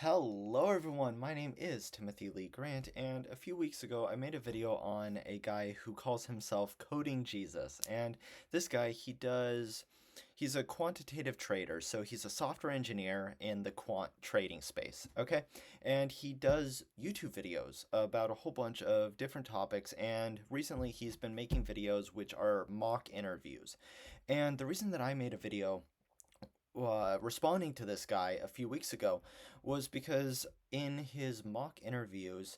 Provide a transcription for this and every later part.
Hello everyone, my name is Timothy Lee Grant, and a few weeks ago I made a video on a guy who calls himself Coding Jesus. And this guy, he's a quantitative trader, so he's a software engineer in the quant trading space, okay? And he does YouTube videos about a whole bunch of different topics, and recently he's been making videos which are mock interviews. And the reason that I made a video responding to this guy a few weeks ago was because in his mock interviews,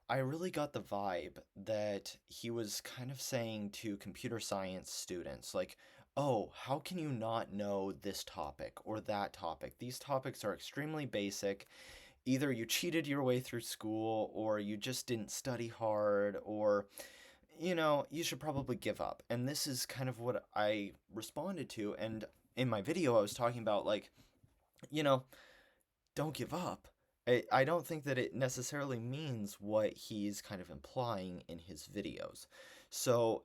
I really got the vibe that he was kind of saying to computer science students, like, oh, how can you not know this topic or that topic? These topics are extremely basic. Either you cheated your way through school, or you just didn't study hard, or you should probably give up. And this is kind of what I responded to. And in my video, I was talking about, like, you know, don't give up. I don't think that it necessarily means what he's kind of implying in his videos. So,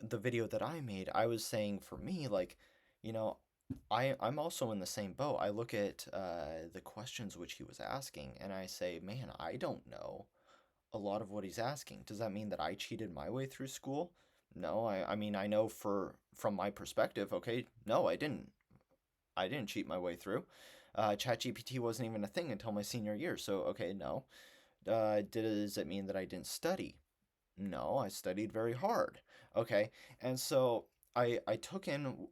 the video that I made, I was saying for me, like, you know, I'm also in the same boat. I look at the questions which he was asking, and I say, man, I don't know a lot of what he's asking. Does that mean that I cheated my way through school? No, I mean, I know from my perspective, okay, no, I didn't. I didn't cheat my way through. ChatGPT wasn't even a thing until my senior year, so okay, no. Does it mean that I didn't study? No, I studied very hard. Okay, and so I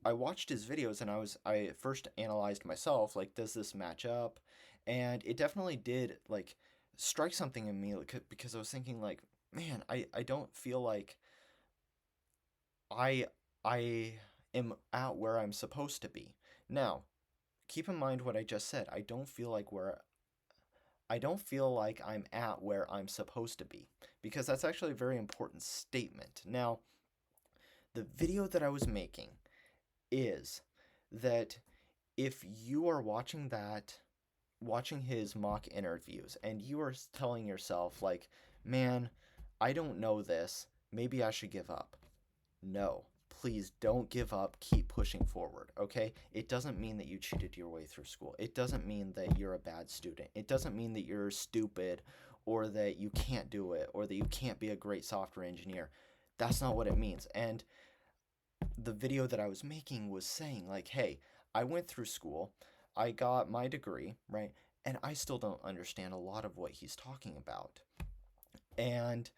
watched his videos, and I first analyzed myself, like, does this match up? And it definitely did, like, strike something in me, like, because I was thinking, like, man, I don't feel like I I am at where I'm supposed to be. Now, keep in mind what I just said. I don't feel like I'm at where I'm supposed to be, because that's actually a very important statement. Now, the video that I was making is that if you are watching his mock interviews, and you are telling yourself, like, man, I don't know this, maybe I should give up. No, please don't give up. Keep pushing forward, okay? It doesn't mean that you cheated your way through school. It doesn't mean that you're a bad student. It doesn't mean that you're stupid, or that you can't do it, or that you can't be a great software engineer. That's not what it means. And the video that I was making was saying, like, hey, I went through school, I got my degree, right? And I still don't understand a lot of what he's talking about. And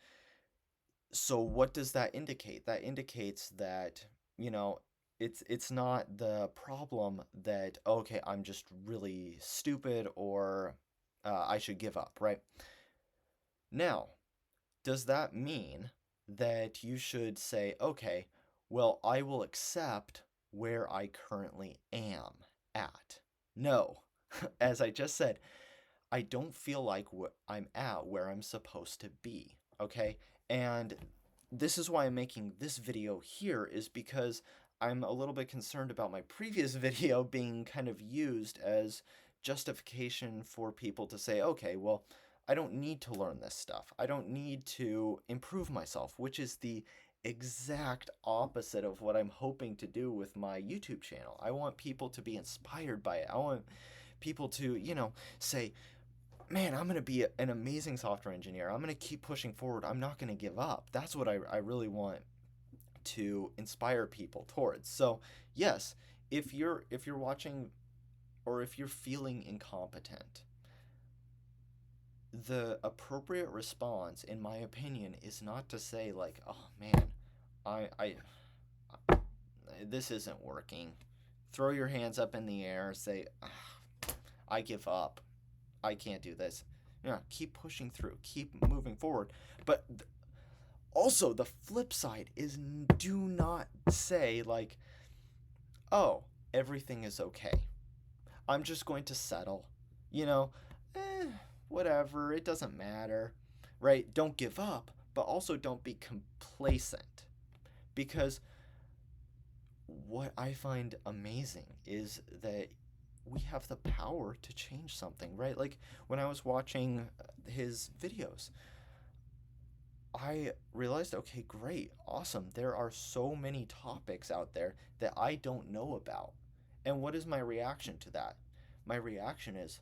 so what does that indicate? That indicates that, you know, it's not the problem that, okay, I'm just really stupid, or I should give up, right? Now, does that mean that you should say, okay, well, I will accept where I currently am at? No. As I just said, I don't feel like I'm at where I'm supposed to be, okay? And this is why I'm making this video here, is because I'm a little bit concerned about my previous video being kind of used as justification for people to say, okay, well, I don't need to learn this stuff. I don't need to improve myself, which is the exact opposite of what I'm hoping to do with my YouTube channel. I want people to be inspired by it. I want people to, say, man, I'm going to be an amazing software engineer. I'm going to keep pushing forward. I'm not going to give up. That's what I really want to inspire people towards. So, yes, if you're watching, or if you're feeling incompetent, the appropriate response, in my opinion, is not to say, like, oh man, I this isn't working. Throw your hands up in the air, say, I give up. I can't do this. Keep pushing through, keep moving forward. But also, the flip side is, do not say, like, oh, everything is okay. I'm just going to settle. You know, eh, whatever, it doesn't matter. Right? Don't give up, but also don't be complacent. Because what I find amazing is that we have the power to change something, right? Like, when I was watching his videos, I realized, okay, great, awesome. There are so many topics out there that I don't know about. And what is my reaction to that? My reaction is,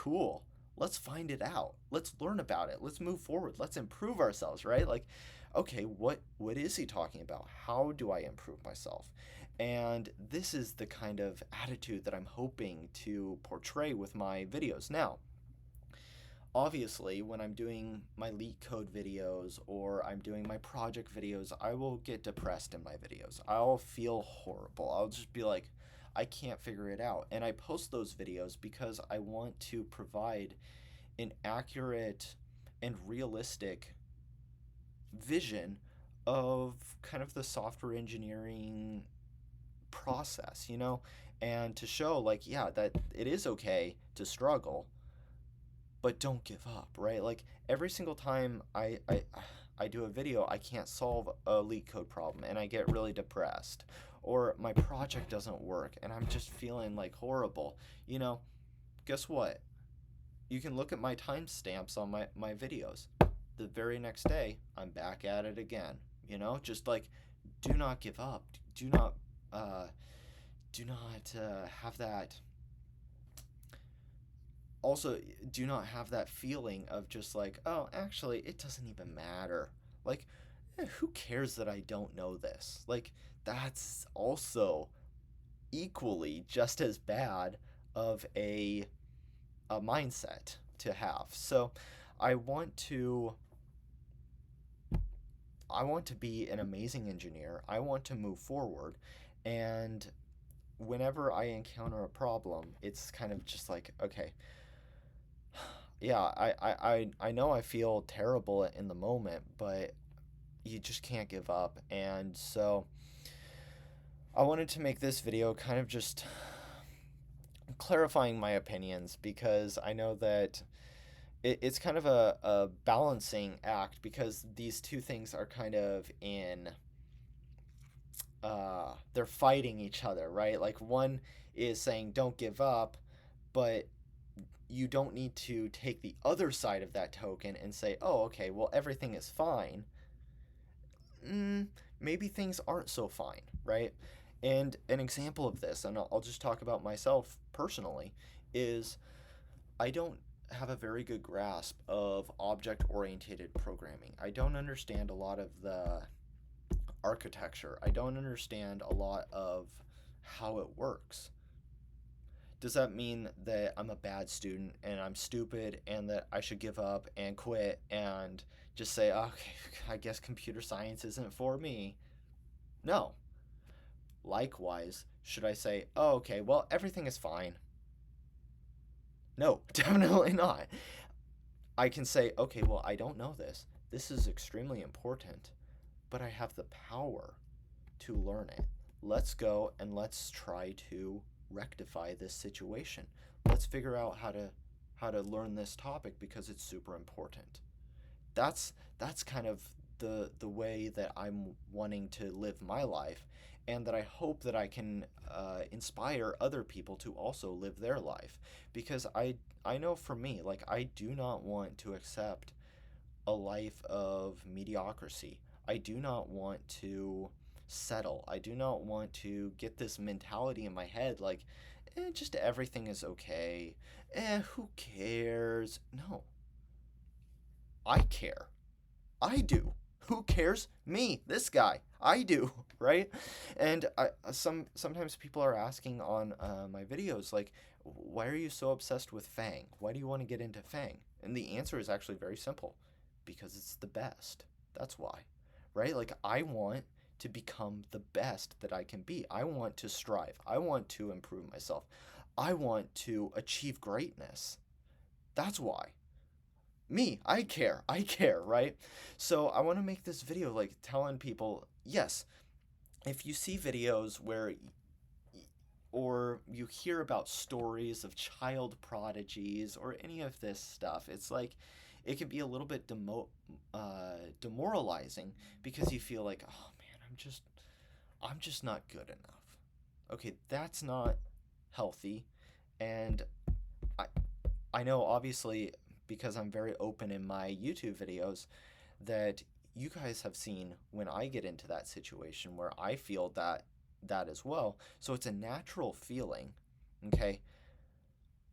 cool. Let's find it out. Let's learn about it. Let's move forward. Let's improve ourselves, right? Like, okay, what is he talking about? How do I improve myself? And this is the kind of attitude that I'm hoping to portray with my videos. Now, obviously, when I'm doing my LeetCode videos or I'm doing my project videos, I will get depressed in my videos. I'll feel horrible. I'll just be like, I can't figure it out. And I post those videos because I want to provide an accurate and realistic vision of kind of the software engineering process, and to show, like, yeah, that it is okay to struggle, but don't give up, right? Like, every single time I do a video, I can't solve a LeetCode problem and I get really depressed, or my project doesn't work and I'm just feeling like horrible. Guess what? You can look at my timestamps on my videos. The very next day, I'm back at it again. Just like, do not give up. Uh, do not have that. Also, do not have that feeling of just like, oh, actually, it doesn't even matter. Like, who cares that I don't know this? Like, that's also equally just as bad of a mindset to have. So, I want to I want to be an amazing engineer. I want to move forward, and whenever I encounter a problem, it's kind of just like, okay, yeah, I know I feel terrible in the moment, but you just can't give up. And so I wanted to make this video kind of just clarifying my opinions, because I know that it's kind of a balancing act, because these two things are kind of they're fighting each other, right? Like, one is saying don't give up, but you don't need to take the other side of that token and say, oh, okay, well, everything is fine. Maybe things aren't so fine, right? And an example of this, and I'll just talk about myself personally, is I don't have a very good grasp of object-oriented programming. I don't understand a lot of the architecture. I don't understand a lot of how it works. Does that mean that I'm a bad student and I'm stupid and that I should give up and quit and just say, okay, I guess computer science isn't for me? No. Likewise, should I say, oh, okay, well, everything is fine? No, definitely not. I can say, okay, well, I don't know this. This is extremely important, but I have the power to learn it. Let's go and let's try to rectify this situation. Let's figure out how to learn this topic because it's super important. That's kind of the way that I'm wanting to live my life, and that I hope that I can inspire other people to also live their life. Because I know for me, like, I do not want to accept a life of mediocrity. I do not want to settle. I do not want to get this mentality in my head like, just everything is okay. Who cares? No, I care. I do. Who cares? Me, this guy. I do, right? And sometimes people are asking on my videos, like, why are you so obsessed with Fang? Why do you want to get into Fang? And the answer is actually very simple, because it's the best. That's why, right? Like, I want to become the best that I can be. I want to strive. I want to improve myself. I want to achieve greatness. That's why. Me, I care, right? So I want to make this video like telling people, yes, if you see videos where or you hear about stories of child prodigies or any of this stuff, it's like it can be a little bit demoralizing, because you feel like, oh man, I'm just not good enough. Okay, that's not healthy. And I I know, obviously, because I'm very open in my YouTube videos, that you guys have seen when I get into that situation where I feel that as well. So it's a natural feeling. Okay.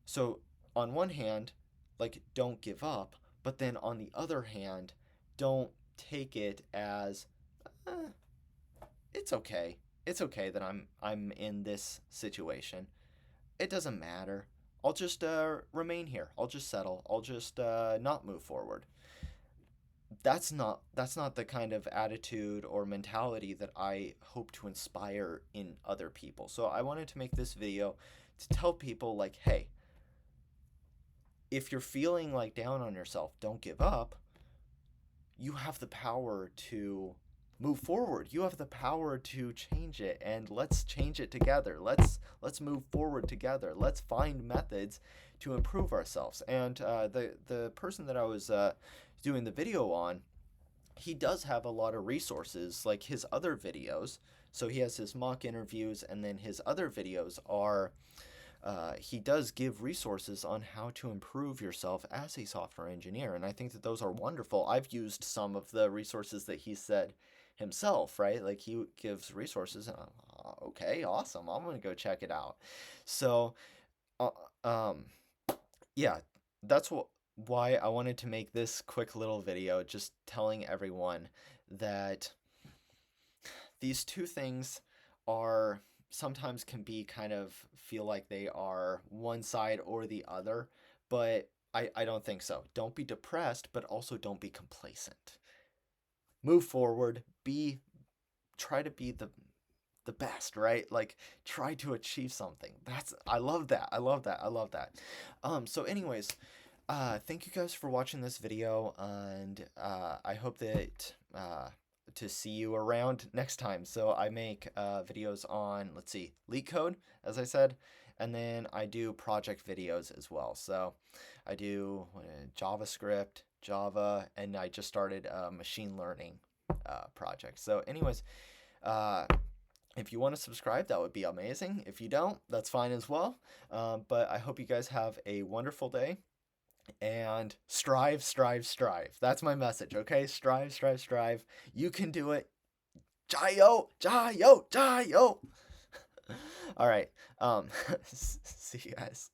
So on one hand, like, don't give up, but then on the other hand, don't take it as, eh, it's okay. It's okay that I'm in this situation. It doesn't matter. I'll just remain here. I'll just settle. I'll just not move forward. That's not the kind of attitude or mentality that I hope to inspire in other people. So I wanted to make this video to tell people, like, hey, if you're feeling like down on yourself, don't give up. You have the power to move forward. You have the power to change it, and let's change it together. Let's move forward together. Let's find methods to improve ourselves. And the person that I was doing the video on, he does have a lot of resources, like his other videos. So he has his mock interviews, and then his other videos are he does give resources on how to improve yourself as a software engineer. And I think that those are wonderful. I've used some of the resources that he said himself, right? Like, he gives resources, and okay, awesome. I'm going to go check it out. So, uh, um, yeah, that's why I wanted to make this quick little video, just telling everyone that these two things are sometimes can be kind of feel like they are one side or the other, but I don't think so. Don't be depressed, but also don't be complacent. Move forward, try to be the best, right? Like, try to achieve something. I love that. I love that. I love that. So anyways, thank you guys for watching this video, and I hope that to see you around next time. So I make videos on, let's see, LeetCode, as I said, and then I do project videos as well. So I do JavaScript, Java, and I just started a machine learning project. So anyways, if you want to subscribe, that would be amazing. If you don't, that's fine as well. But I hope you guys have a wonderful day. And strive, strive, strive. That's my message, okay? Strive, strive, strive. You can do it. Jayo, jayo, jayo. All right. See you guys.